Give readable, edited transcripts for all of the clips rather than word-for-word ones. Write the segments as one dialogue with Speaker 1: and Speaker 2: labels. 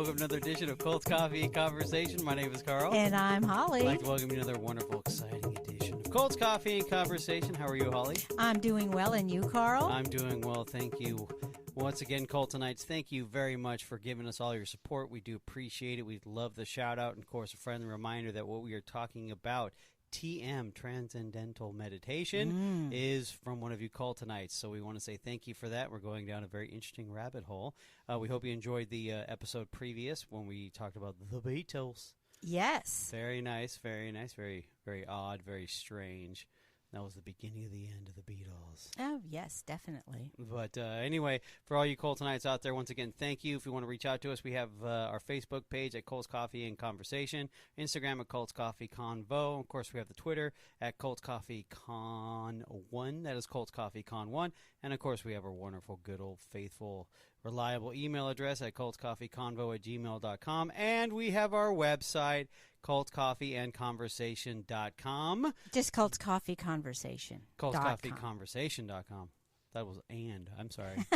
Speaker 1: welcome to another edition of Cults Coffee and Conversation. My name is Carl.
Speaker 2: And I'm Holly.
Speaker 1: I'd like to welcome you to another wonderful, exciting edition of Cults Coffee and Conversation. How are you, Holly?
Speaker 2: I'm doing well, and you, Carl?
Speaker 1: I'm doing well, thank you. Once again, Cultonites, thank you very much for giving us all your support. We do appreciate it. We love the shout-out, and, of course, a friendly reminder that what we are talking about, TM, Transcendental Meditation, is from one of you Cultonites. So we want to say thank you for that. We're going down a very interesting rabbit hole. We hope you enjoyed the episode previous when we talked about the Beatles.
Speaker 2: Yes.
Speaker 1: Very nice, very nice, very, very odd, very strange. That was the beginning of the end of the Beatles.
Speaker 2: Oh, yes, definitely.
Speaker 1: But anyway, for all you Cultonites out there, once again, thank you. If you want to reach out to us, we have our Facebook page at Cults Coffee and Conversation, Instagram at Cults Coffee Convo. Of course, we have the Twitter at Cults Coffee Con 1. That is Cults Coffee Con 1. And, of course, we have our wonderful, good old, faithful, reliable email address at cultscoffeeconvo@gmail.com. And we have our website, cultscoffeeandconversation.com.
Speaker 2: Just Cults Coffee Conversation.
Speaker 1: cultscoffeeconversation.com. That was I'm sorry.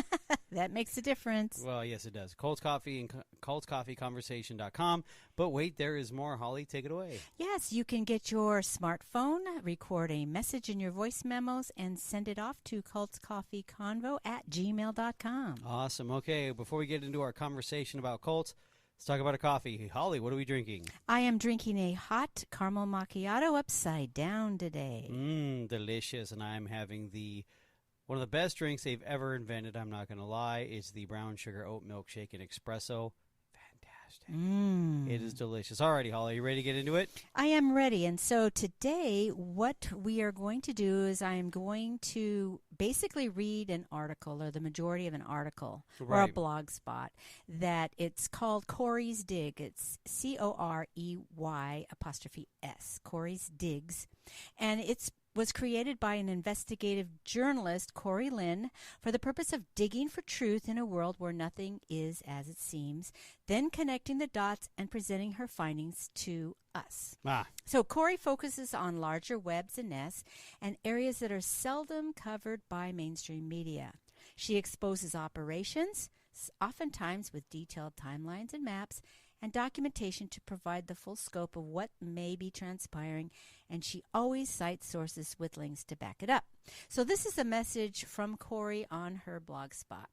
Speaker 2: That makes a difference.
Speaker 1: Well, yes, it does. cultscoffeeconversation.com. But wait, there is more. Holly, take it away.
Speaker 2: Yes, you can get your smartphone, record a message in your voice memos, and send it off to cultscoffeeconvo@gmail.com.
Speaker 1: Awesome. Okay, before we get into our conversation about cults, let's talk about a coffee. Holly, what are we drinking?
Speaker 2: I am drinking a hot caramel macchiato upside down today.
Speaker 1: Delicious. And I'm having one of the best drinks they've ever invented, I'm not going to lie, is the brown sugar oat milkshake and espresso. Fantastic. It is delicious. Alrighty, Holly, you ready to get into it?
Speaker 2: I am ready. And so today, what we are going to do is I am going to basically read an article, or the majority of an article, or a blog spot, that it's called Corey's Dig. It's COREY''S, Corey's Digs. And it's was created by an investigative journalist, Corey Lynn, for the purpose of digging for truth in a world where nothing is as it seems, then connecting the dots and presenting her findings to us. So Corey focuses on larger webs and nests and areas that are seldom covered by mainstream media. She exposes operations, oftentimes with detailed timelines and maps, and documentation to provide the full scope of what may be transpiring, and she always cites sources with links to back it up. So this is a message from Corey on her blog spot.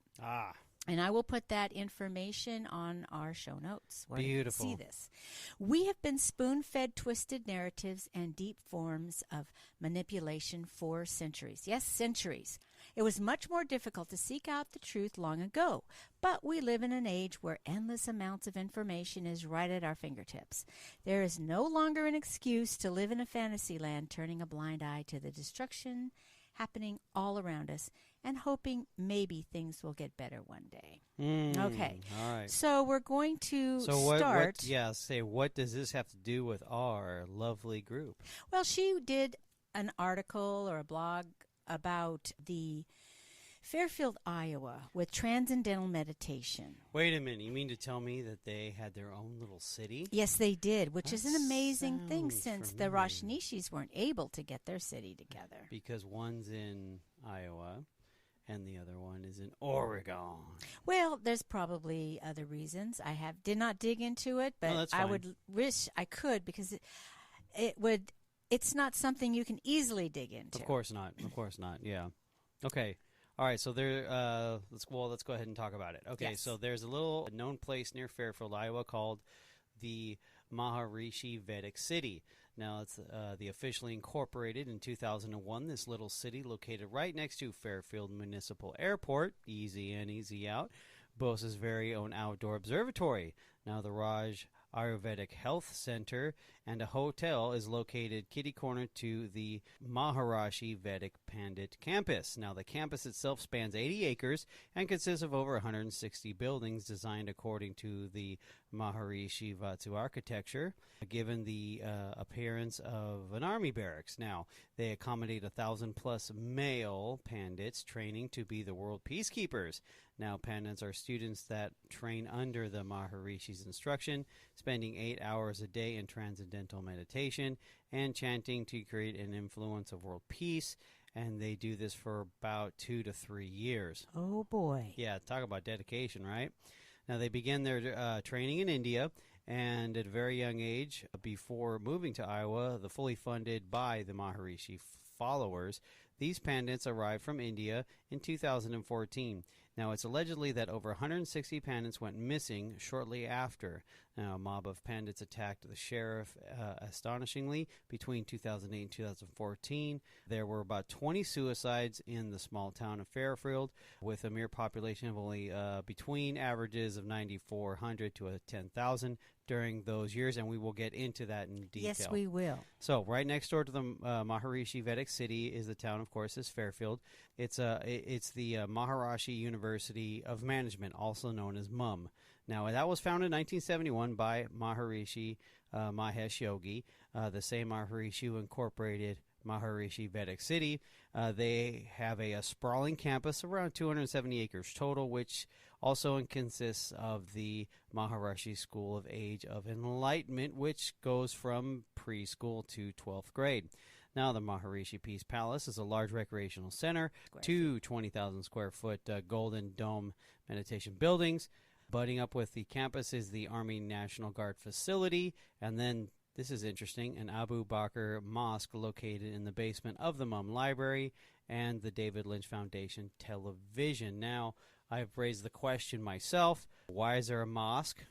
Speaker 2: And I will put that information on our show notes.
Speaker 1: Beautiful.
Speaker 2: You can see this. We have been spoon-fed twisted narratives and deep forms of manipulation for centuries. Yes, centuries. It was much more difficult to seek out the truth long ago, but we live in an age where endless amounts of information is right at our fingertips. There is no longer an excuse to live in a fantasy land, turning a blind eye to the destruction happening all around us and hoping maybe things will get better one day. Okay.
Speaker 1: All right.
Speaker 2: So we're going to
Speaker 1: start. What does this have to do with our lovely group?
Speaker 2: Well, she did an article or a blog about the Fairfield, Iowa, with Transcendental Meditation.
Speaker 1: Wait a minute. You mean to tell me that they had their own little city?
Speaker 2: Yes, they did, which is an amazing thing since the Rajneeshis weren't able to get their city together.
Speaker 1: Because one's in Iowa and the other one is in Oregon.
Speaker 2: Well, there's probably other reasons. I did not dig into it, but I would wish I could, because it's not something you can easily dig into.
Speaker 1: Of course not. Yeah. Okay. All right. So let's go ahead and talk about it. Okay. Yes. So there's a little known place near Fairfield, Iowa, called the Maharishi Vedic City. Now, it's the officially incorporated in 2001. This little city, located right next to Fairfield Municipal Airport, easy in, easy out, boasts its very own outdoor observatory. Now, the Raj Ayurvedic Health Center and a hotel is located kitty corner to the Maharishi Vedic Pandit campus. Now, the campus itself spans 80 acres and consists of over 160 buildings designed according to the Maharishi Vatsu architecture, given the appearance of an army barracks. Now, they accommodate 1,000+ male pandits training to be the world peacekeepers. Now, pandits are students that train under the Maharishi's instruction, spending 8 hours a day in transcendental meditation and chanting to create an influence of world peace. And they do this for about 2 to 3 years.
Speaker 2: Oh, boy.
Speaker 1: Yeah, talk about dedication, right? Now, they began their training in India, and at a very young age, before moving to Iowa, the fully funded by the Maharishi followers, these pandits arrived from India in 2014. Now, it's allegedly that over 160 pandits went missing shortly after. Now, a mob of pandits attacked the sheriff astonishingly between 2008 and 2014. There were about 20 suicides in the small town of Fairfield, with a mere population of only between averages of 9,400 to 10,000 during those years, and we will get into that in detail.
Speaker 2: Yes, we will.
Speaker 1: So, right next door to the Maharishi Vedic city is the town, of course, is Fairfield. It's the Maharishi University of Management, also known as MUM. Now, that was founded in 1971 by Maharishi Mahesh Yogi, the same Maharishi who incorporated Maharishi Vedic City. They have a sprawling campus, around 270 acres total, which also consists of the Maharishi School of Age of Enlightenment, which goes from preschool to 12th grade. Now, the Maharishi Peace Palace is a large recreational center, two 20,000 square foot Golden Dome meditation buildings. Budding up with the campus is the Army National Guard facility, and then, this is interesting, an Abu Bakr Mosque located in the basement of the MUM Library, and the David Lynch Foundation television. Now, I've raised the question myself, why is there a mosque?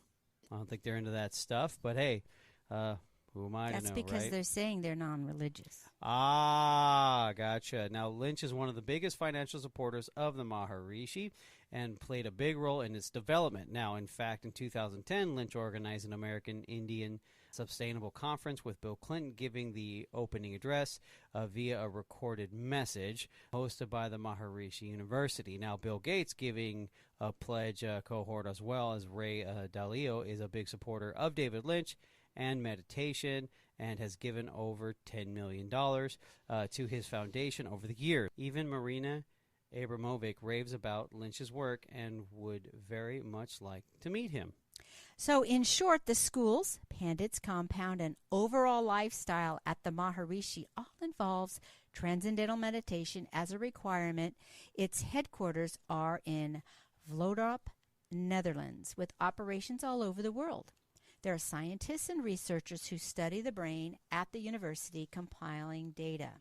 Speaker 1: I don't think they're into that stuff, but hey, who am I to know, right?
Speaker 2: That's because they're saying they're non-religious.
Speaker 1: Ah, gotcha. Now, Lynch is one of the biggest financial supporters of the Maharishi and played a big role in its development. Now, in fact, in 2010, Lynch organized an American Indian Sustainable Conference with Bill Clinton giving the opening address via a recorded message hosted by the Maharishi University. Now, Bill Gates giving a pledge cohort as well as Ray Dalio is a big supporter of David Lynch and meditation, and has given over $10 million to his foundation over the years. Even Marina Abramovic raves about Lynch's work and would very much like to meet him.
Speaker 2: So, in short, the schools, Pandits, compound, and overall lifestyle at the Maharishi all involves transcendental meditation as a requirement. Its headquarters are in Vlodrop, Netherlands, with operations all over the world. There are scientists and researchers who study the brain at the university compiling data.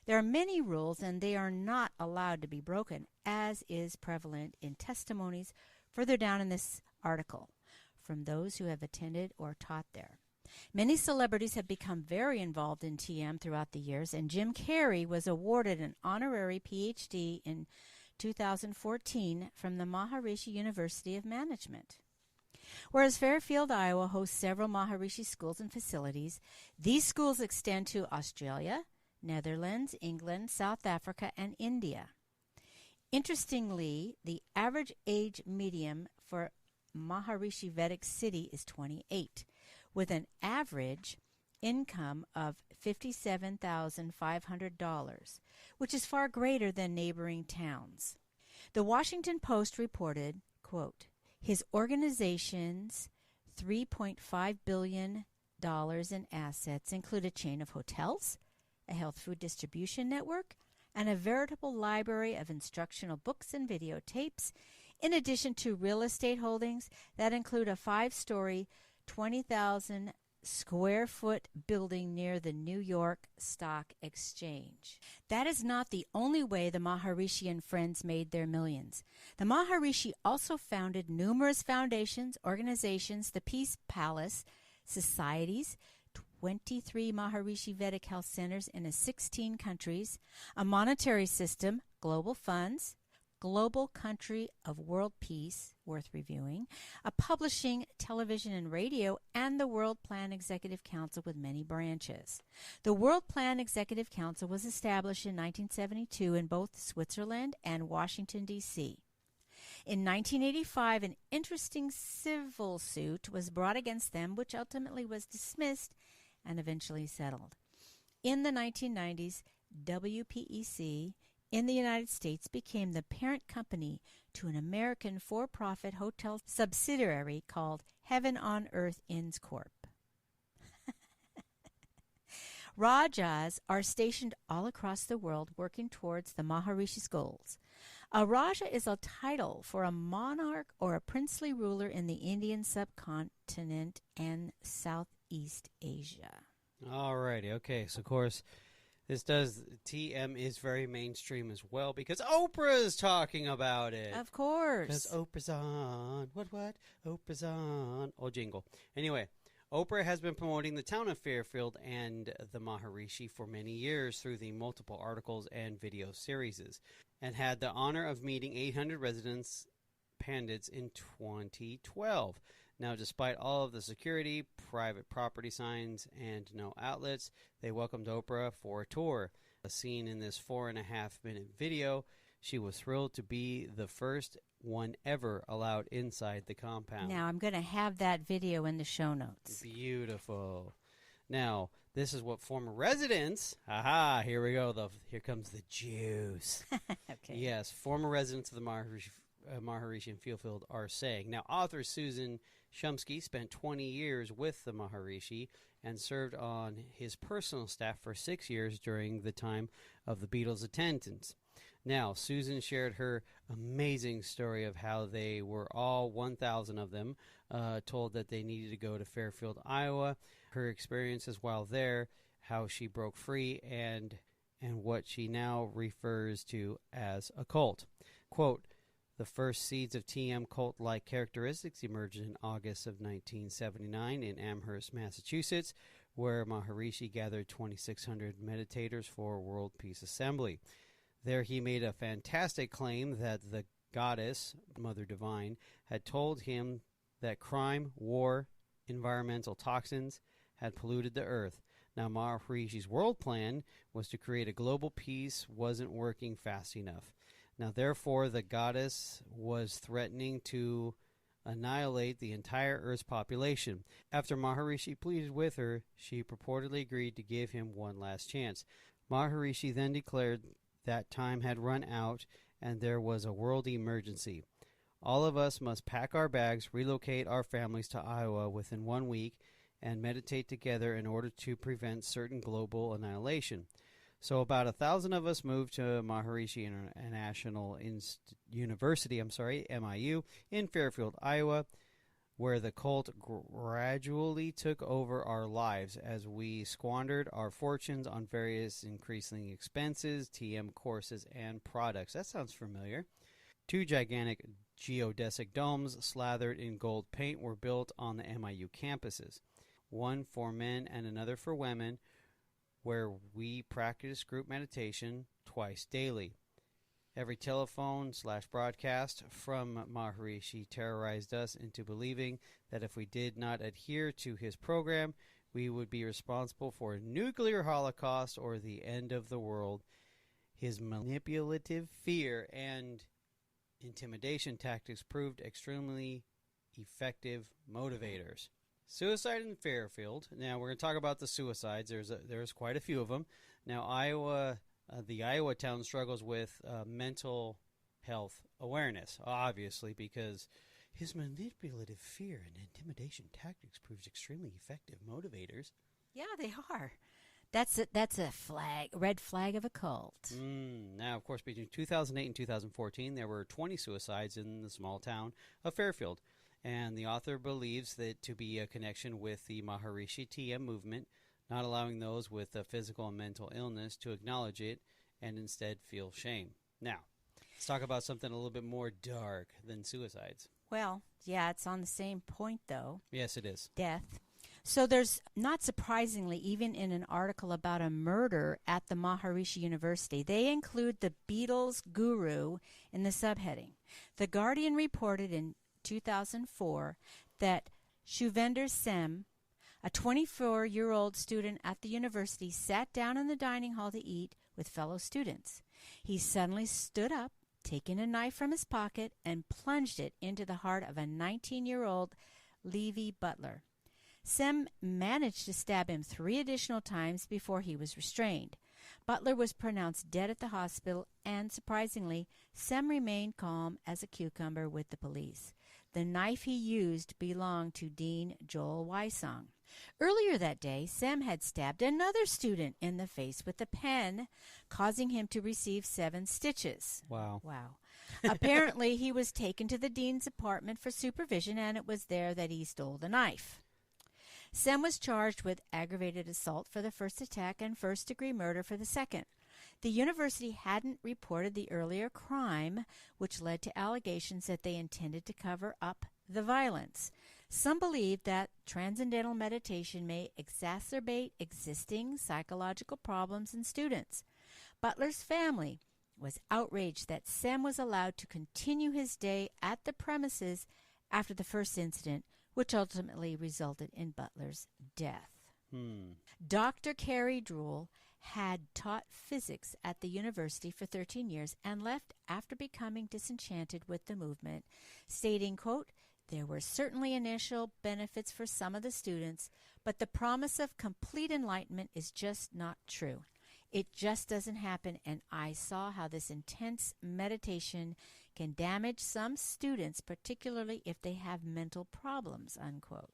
Speaker 2: There are many rules, and they are not allowed to be broken, as is prevalent in testimonies further down in this article from those who have attended or taught there. Many celebrities have become very involved in TM throughout the years, and Jim Carrey was awarded an honorary PhD in 2014 from the Maharishi University of Management. Whereas Fairfield, Iowa hosts several Maharishi schools and facilities, these schools extend to Australia, Netherlands, England, South Africa, and India. Interestingly, the average age median for Maharishi Vedic City is 28, with an average income of $57,500, which is far greater than neighboring towns. The Washington Post reported, quote, his organization's $3.5 billion in assets include a chain of hotels, a health food distribution network, and a veritable library of instructional books and videotapes, in addition to real estate holdings that include a 5-story, 20,000 square foot building near the New York Stock Exchange. That is not the only way the Maharishi and friends made their millions. The Maharishi also founded numerous foundations, organizations, the Peace Palace, societies, 23 Maharishi Vedic Health Centers in 16 countries, a monetary system, global funds, Global Country of World Peace, worth reviewing, a publishing, television, and radio, and the World Plan Executive Council with many branches. The World Plan Executive Council was established in 1972 in both Switzerland and Washington, D.C. In 1985, an interesting civil suit was brought against them, which ultimately was dismissed and eventually settled. In the 1990s, WPEC in the United States became the parent company to an American for-profit hotel subsidiary called Heaven on Earth Inns Corp. Rajas are stationed all across the world working towards the Maharishi's goals. A Raja is a title for a monarch or a princely ruler in the Indian subcontinent and Southeast Asia.
Speaker 1: All righty. Okay. So, of course, TM is very mainstream as well because Oprah is talking about it.
Speaker 2: Of course.
Speaker 1: Because Oprah's on. What? Oprah's on. Oh, jingle. Anyway, Oprah has been promoting the town of Fairfield and the Maharishi for many years through the multiple articles and video series, and had the honor of meeting 800 residents Pandas in 2012. Now, despite all of the security, private property signs, and no outlets, they welcomed Oprah for a tour. As seen in this 4.5-minute video, she was thrilled to be the first one ever allowed inside the compound.
Speaker 2: Now, I'm going to have that video in the show notes.
Speaker 1: Beautiful. Now, this is what former residents, here we go, here comes the juice.
Speaker 2: Okay.
Speaker 1: Yes, former residents of the Maharishi and Fairfield are saying. Now, author Susan Shumsky spent 20 years with the Maharishi and served on his personal staff for 6 years during the time of the Beatles' attendance. Now, Susan shared her amazing story of how they were all 1,000 of them told that they needed to go to Fairfield, Iowa, her experiences while there, how she broke free, and what she now refers to as a cult. Quote, the first seeds of TM cult-like characteristics emerged in August of 1979 in Amherst, Massachusetts, where Maharishi gathered 2,600 meditators for World Peace Assembly. There he made a fantastic claim that the goddess, Mother Divine, had told him that crime, war, environmental toxins had polluted the earth. Now, Maharishi's world plan was to create a global peace wasn't working fast enough. Now, therefore, the goddess was threatening to annihilate the entire Earth's population. After Maharishi pleaded with her, she purportedly agreed to give him one last chance. Maharishi then declared that time had run out and there was a world emergency. All of us must pack our bags, relocate our families to Iowa within 1 week, and meditate together in order to prevent certain global annihilation. So about 1,000 of us moved to Maharishi International University, MIU, in Fairfield, Iowa, where the cult gradually took over our lives as we squandered our fortunes on various increasing expenses, TM courses, and products. That sounds familiar. 2 gigantic geodesic domes slathered in gold paint were built on the MIU campuses, one for men and another for women, where we practice group meditation twice daily. Every telephone/broadcast from Maharishi terrorized us into believing that if we did not adhere to his program, we would be responsible for a nuclear holocaust or the end of the world. His manipulative fear and intimidation tactics proved extremely effective motivators. Suicide in Fairfield. Now, we're going to talk about the suicides. There's quite a few of them. Now, the Iowa town struggles with mental health awareness, obviously, because his manipulative fear and intimidation tactics proves extremely effective motivators.
Speaker 2: Yeah, they are. That's a red flag of a cult.
Speaker 1: Now, of course, between 2008 and 2014, there were 20 suicides in the small town of Fairfield. And the author believes that to be a connection with the Maharishi TM movement, not allowing those with a physical and mental illness to acknowledge it and instead feel shame. Now, let's talk about something a little bit more dark than suicides.
Speaker 2: Well, yeah, it's on the same point, though.
Speaker 1: Yes, it is.
Speaker 2: Death. So there's, not surprisingly, even in an article about a murder at the Maharishi University, they include the Beatles guru in the subheading. The Guardian reported in 2004 that Shuvender Sem, a 24-year-old student at the university, sat down in the dining hall to eat with fellow students. He suddenly stood up, taking a knife from his pocket, and plunged it into the heart of a 19-year-old Levi Butler. Sem managed to stab him 3 additional times before he was restrained. Butler was pronounced dead at the hospital, and surprisingly, Sem remained calm as a cucumber with the police. The knife he used belonged to Dean Joel Wysong. Earlier that day, Sem had stabbed another student in the face with a pen, causing him to receive 7 stitches.
Speaker 1: Wow.
Speaker 2: Apparently, he was taken to the dean's apartment for supervision, and it was there that he stole the knife. Sem was charged with aggravated assault for the first attack and first-degree murder for the second. The university hadn't reported the earlier crime, which led to allegations that they intended to cover up the violence. Some believe that transcendental meditation may exacerbate existing psychological problems in students. Butler's family was outraged that Sem was allowed to continue his day at the premises after the first incident, which ultimately resulted in Butler's death. Dr. Carey Drool had taught physics at the university for 13 years and left after becoming disenchanted with the movement, stating, quote, "There were certainly initial benefits for some of the students, but the promise of complete enlightenment is just not true. It just doesn't happen, and I saw how this intense meditation can damage some students, particularly if they have mental problems," unquote.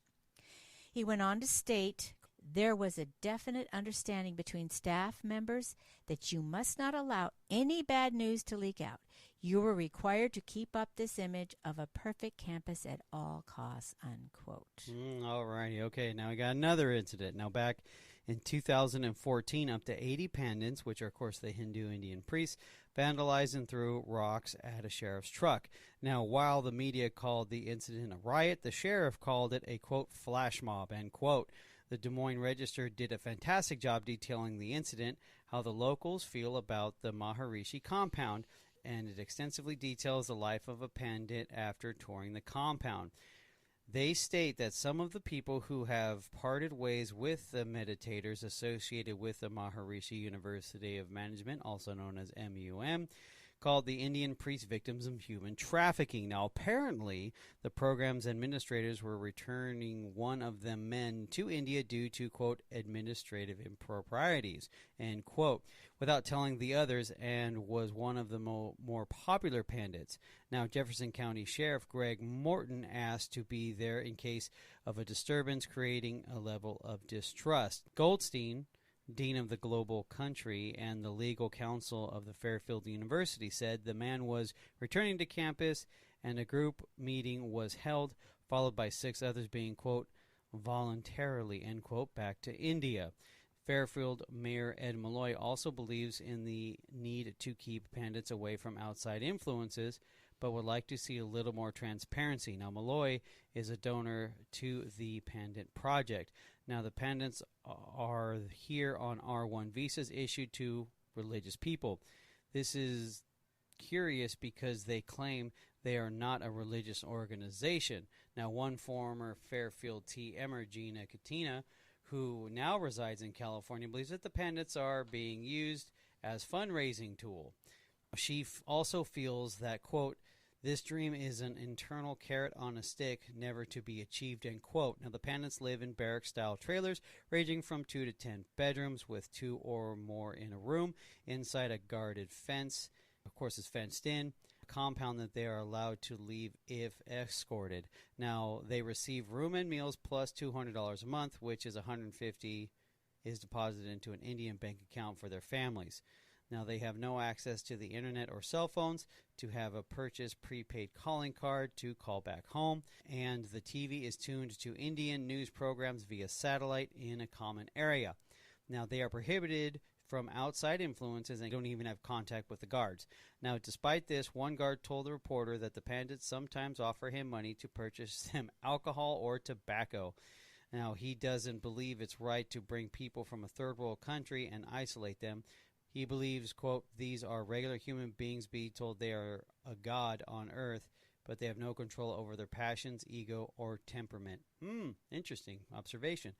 Speaker 2: He went on to state, "There was a definite understanding between staff members that you must not allow any bad news to leak out. You were required to keep up this image of a perfect campus at all costs," unquote.
Speaker 1: All righty. Okay, now we got another incident. Now back in 2014, up to 80 Pandans, which are, of course, the Hindu Indian priests, vandalized and threw rocks at a sheriff's truck. Now, while the media called the incident a riot, the sheriff called it a, quote, flash mob, end quote. The Des Moines Register did a fantastic job detailing the incident, how the locals feel about the Maharishi compound, and it extensively details the life of a pandit after touring the compound. They state that some of the people who have parted ways with the meditators associated with the Maharishi University of Management, also known as MUM, called the Indian priest victims of human trafficking. Now, apparently, the program's administrators were returning one of them men to India due to, quote, administrative improprieties, end quote, without telling the others, and was one of the more popular pandits. Now, Jefferson County Sheriff Greg Morton asked to be there in case of a disturbance, creating a level of distrust. Goldstein, dean of the global country and the legal counsel of the Fairfield University, said the man was returning to campus and a group meeting was held, followed by 6 others being, quote, voluntarily, end quote, back to India. Fairfield Mayor Ed Malloy also believes in the need to keep pandits away from outside influences, but would like to see a little more transparency. Now, Malloy is a donor to the Pandit Project. Now, the Pandits are here on R1 visas issued to religious people. This is curious because they claim they are not a religious organization. Now, one former Fairfield TMer, Gina Katina, who now resides in California, believes that the Pandits are being used as fundraising tool. She also feels that, quote, this dream is an internal carrot on a stick, never to be achieved, end quote. Now, the Pandits live in barrack-style trailers, ranging from 2 to 10 bedrooms, with 2 or more in a room, inside a guarded fence. Of course, it's fenced in. A compound that they are allowed to leave if escorted. Now, they receive room and meals plus $200 a month, which is $150 is deposited into an Indian bank account for their families. Now, they have no access to the internet or cell phones, to have a purchased prepaid calling card to call back home, and the TV is tuned to Indian news programs via satellite in a common area. Now, they are prohibited from outside influences and don't even have contact with the guards. Now, despite this, one guard told the reporter that the Pandits sometimes offer him money to purchase them alcohol or tobacco. Now, he doesn't believe it's right to bring people from a third world country and isolate them. He believes, quote, these are regular human beings being told they are a god on earth, but they have no control over their passions, ego, or temperament. Interesting observation.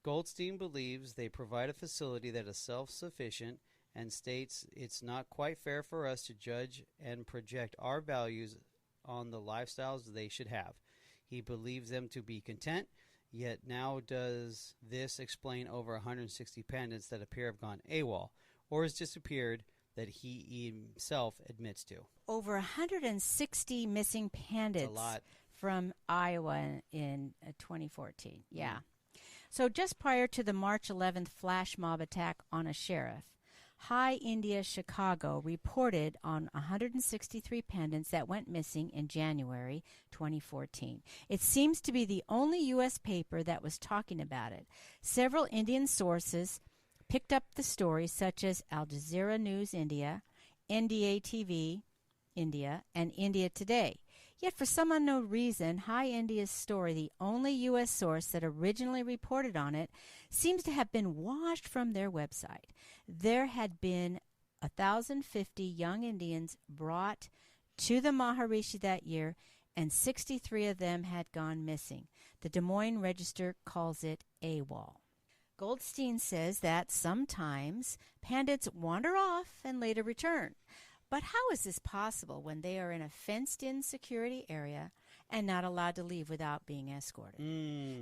Speaker 1: Goldstein believes they provide a facility that is self-sufficient and states it's not quite fair for us to judge and project our values on the lifestyles they should have. He believes them to be content, yet now does this explain over 160 Pandits that appear have gone AWOL, or has disappeared, that he himself admits to.
Speaker 2: Over 160 missing Pandits from Iowa in 2014. Yeah. So just prior to the March 11th flash mob attack on a sheriff, High India Chicago reported on 163 pandits that went missing in January 2014. It seems to be the only U.S. paper that was talking about it. Several Indian sources picked up the story, such as Al Jazeera News India, NDA TV India, and India Today. Yet for some unknown reason, High India's story, the only U.S. source that originally reported on it, seems to have been washed from their website. There had been 1,050 young Indians brought to the Maharishi that year, and 63 of them had gone missing. The Des Moines Register calls it AWOL. Goldstein says that sometimes pandits wander off and later return. But how is this possible when they are in a fenced-in security area and not allowed to leave without being escorted?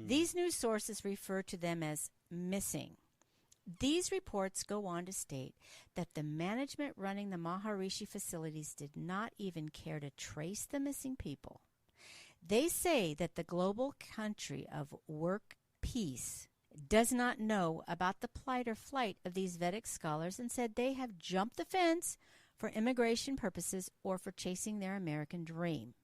Speaker 2: These news sources refer to them as missing. These reports go on to state that the management running the Maharishi facilities did not even care to trace the missing people. They say that the global country of work peace does not know about the plight or flight of these Vedic scholars and said they have jumped the fence for immigration purposes or for chasing their American dream.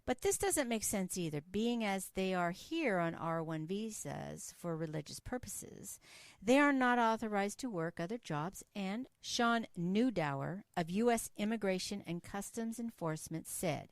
Speaker 2: But this doesn't make sense either, being as they are here on R1 visas for religious purposes. They are not authorized to work other jobs, and Sean Newdower of U.S. Immigration and Customs Enforcement said,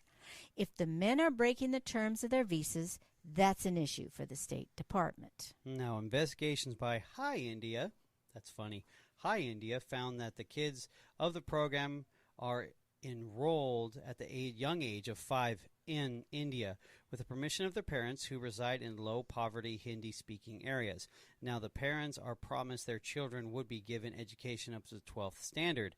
Speaker 2: if the men are breaking the terms of their visas, that's an issue for the State Department.
Speaker 1: Now, investigations by High India, that's funny, High India found that the kids of the program are enrolled at the young age of 5 in India with the permission of their parents who reside in low-poverty Hindi-speaking areas. Now, the parents are promised their children would be given education up to the 12th standard,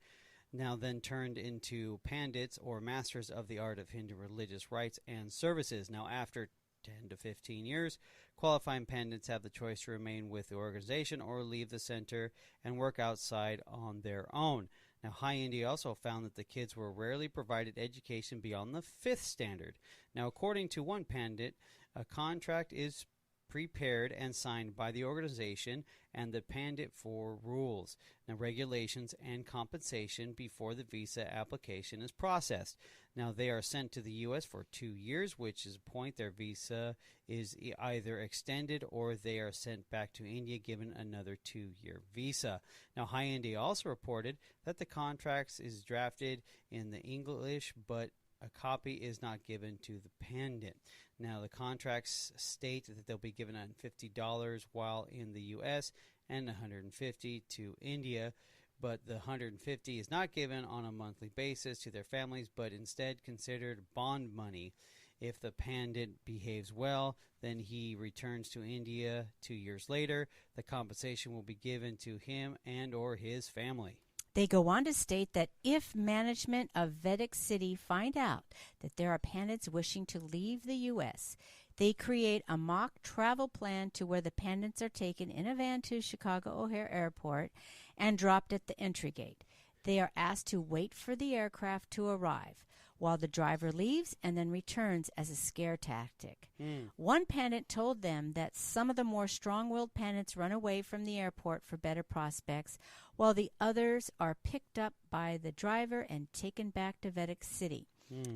Speaker 1: now then turned into pandits or masters of the art of Hindu religious rites and services. Now, after 10 to 15 years, qualifying pandits have the choice to remain with the organization or leave the center and work outside on their own. Now, High India also found that the kids were rarely provided education beyond the 5th standard. Now, according to one pandit, a contract is prepared and signed by the organization and the pandit for rules, now regulations, and compensation before the visa application is processed. Now, they are sent to the U.S. for 2 years, which is a point their visa is either extended or they are sent back to India given another 2-year visa. Now, High India also reported that the contracts is drafted in the English, but a copy is not given to the pandit. Now, the contracts state that they'll be given $50 while in the U.S. and $150 to India, but the $150 is not given on a monthly basis to their families, but instead considered bond money. If the pandit behaves well, then he returns to India 2 years later. The compensation will be given to him and or his family.
Speaker 2: They go on to state that if management of Vedic City find out that there are pandits wishing to leave the U.S., they create a mock travel plan to where the pandits are taken in a van to Chicago O'Hare Airport and dropped at the entry gate. They are asked to wait for the aircraft to arrive while the driver leaves and then returns as a scare tactic. One pandit told them that some of the more strong-willed pandits run away from the airport for better prospects, while the others are picked up by the driver and taken back to Vedic City.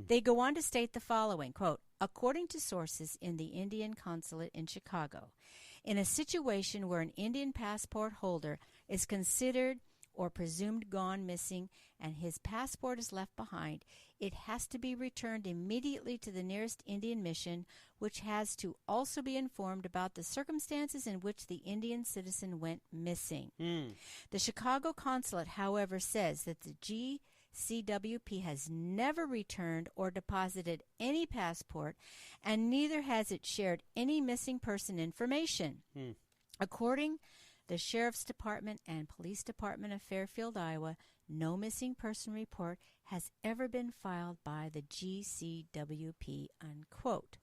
Speaker 2: They go on to state the following, quote, according to sources in the Indian consulate in Chicago, in a situation where an Indian passport holder is considered or presumed gone missing and his passport is left behind, it has to be returned immediately to the nearest Indian mission, which has to also be informed about the circumstances in which the Indian citizen went missing. The Chicago consulate, however, says that the GCWP has never returned or deposited any passport, and neither has it shared any missing person information. According the Sheriff's Department and Police Department of Fairfield, Iowa, no missing person report has ever been filed by the GCWP, unquote.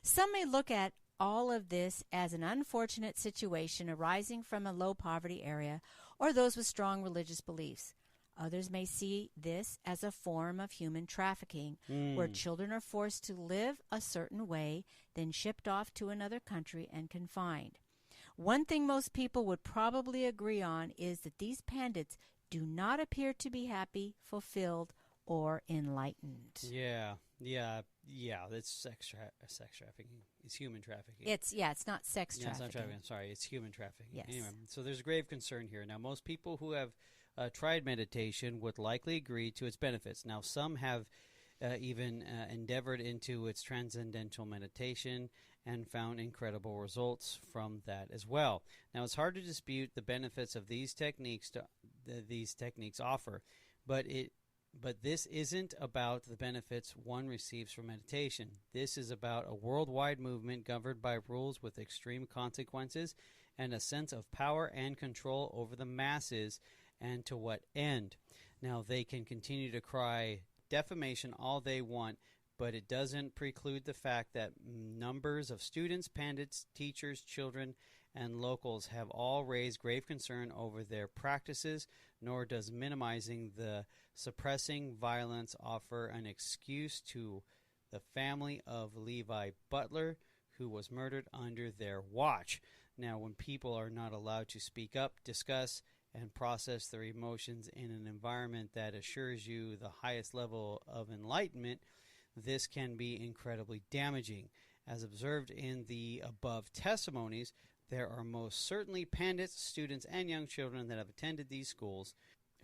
Speaker 2: Some may look at all of this as an unfortunate situation arising from a low-poverty area or those with strong religious beliefs. Others may see this as a form of human trafficking, where children are forced to live a certain way, then shipped off to another country and confined. One thing most people would probably agree on is that these pandits do not appear to be happy, fulfilled, or enlightened.
Speaker 1: Yeah. It's sex trafficking. It's human trafficking.
Speaker 2: It's not sex trafficking.
Speaker 1: It's not trafficking. I'm sorry. It's human trafficking.
Speaker 2: Yes.
Speaker 1: Anyway, so there's grave concern here. Now, most people who have tried meditation would likely agree to its benefits. Now, some have even endeavored into its transcendental meditation and found incredible results from that as well. Now, it's hard to dispute the benefits of these techniques offer, but this isn't about the benefits one receives from meditation. This is about a worldwide movement governed by rules with extreme consequences and a sense of power and control over the masses. And to what end? Now, they can continue to cry defamation all they want, but it doesn't preclude the fact that numbers of students, pandits, teachers, children, and locals have all raised grave concern over their practices, nor does minimizing the suppressing violence offer an excuse to the family of Levi Butler, who was murdered under their watch. Now, when people are not allowed to speak up, discuss, and process their emotions in an environment that assures you the highest level of enlightenment, this can be incredibly damaging. As observed in the above testimonies, there are most certainly pandits, students, and young children that have attended these schools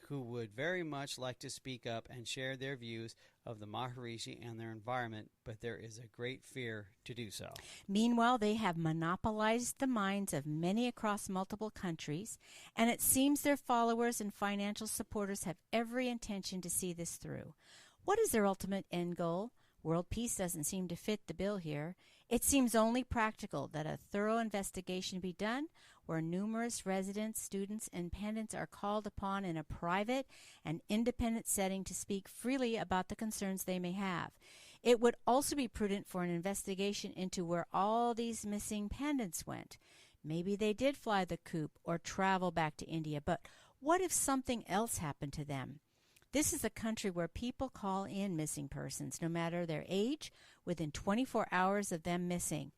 Speaker 1: who would very much like to speak up and share their views of the Maharishi and their environment, but there is a great fear to do so.
Speaker 2: Meanwhile, they have monopolized the minds of many across multiple countries, and it seems their followers and financial supporters have every intention to see this through. What is their ultimate end goal? World peace doesn't seem to fit the bill here. It seems only practical that a thorough investigation be done where numerous residents, students, and pandits are called upon in a private and independent setting to speak freely about the concerns they may have. It would also be prudent for an investigation into where all these missing pandits went. Maybe they did fly the coop or travel back to India, but what if something else happened to them? This is a country where people call in missing persons, no matter their age, within 24 hours of them missing.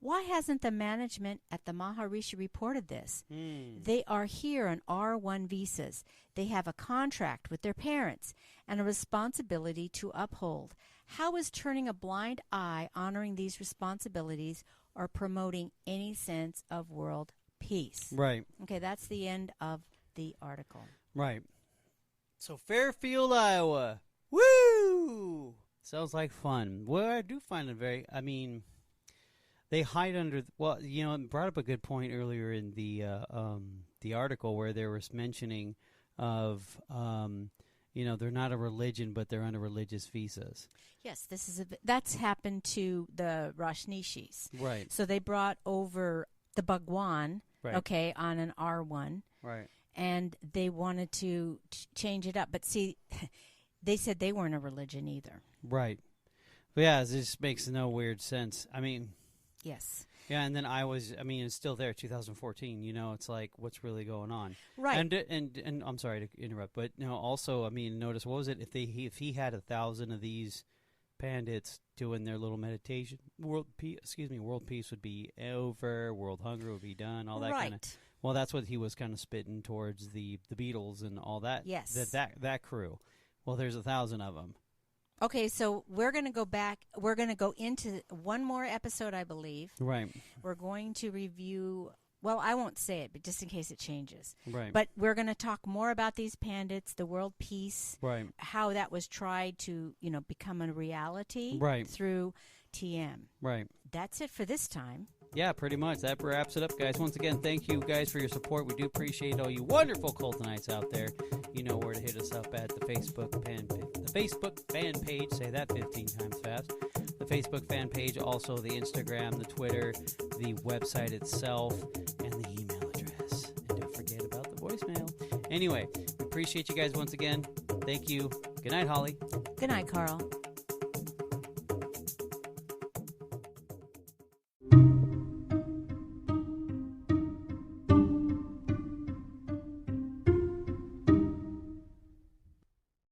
Speaker 2: Why hasn't the management at the Maharishi reported this? They are here on R1 visas. They have a contract with their parents and a responsibility to uphold. How is turning a blind eye honoring these responsibilities or promoting any sense of world peace?
Speaker 1: Right.
Speaker 2: Okay, that's the end of the article.
Speaker 1: Right. So Fairfield, Iowa. Woo! Sounds like fun. Well, I do find it they hide under. Well, it brought up a good point earlier in the article where there was mentioning of, they're not a religion, but they're under religious visas.
Speaker 2: Yes, that's happened to the Rajneeshis.
Speaker 1: Right.
Speaker 2: So they brought over the Bhagwan,
Speaker 1: right.
Speaker 2: Okay, on an R1.
Speaker 1: Right.
Speaker 2: And they wanted to change it up. But see, they said they weren't a religion either.
Speaker 1: Right. But yeah, it just makes no weird sense.
Speaker 2: Yes.
Speaker 1: Yeah, and then it's still there, 2014. It's like, what's really going on?
Speaker 2: Right.
Speaker 1: And I'm sorry to interrupt, but also, notice, what was it? If he had 1,000 of these pandits doing their little meditation, world peace would be over, world hunger would be done, all that kind of. Well, that's what he was kind of spitting towards the Beatles and all that.
Speaker 2: Yes.
Speaker 1: That crew. Well, there's 1,000 of them.
Speaker 2: Okay, so we're going to go back. We're going to go into one more episode, I believe.
Speaker 1: Right.
Speaker 2: We're going to review. Well, I won't say it, but just in case it changes.
Speaker 1: Right.
Speaker 2: But we're going to talk more about these pandits, the world peace.
Speaker 1: Right.
Speaker 2: How that was tried to, become a reality.
Speaker 1: Right.
Speaker 2: Through TM.
Speaker 1: Right.
Speaker 2: That's it for this time.
Speaker 1: Yeah, pretty much. That wraps it up, guys. Once again, thank you guys for your support. We do appreciate all you wonderful Cultonites out there. You know where to hit us up at the Facebook fan page. Say that 15 times fast. The Facebook fan page, also the Instagram, the Twitter, the website itself, and the email address. And don't forget about the voicemail. Anyway, we appreciate you guys once again. Thank you. Good night, Holly.
Speaker 2: Good night, Carl.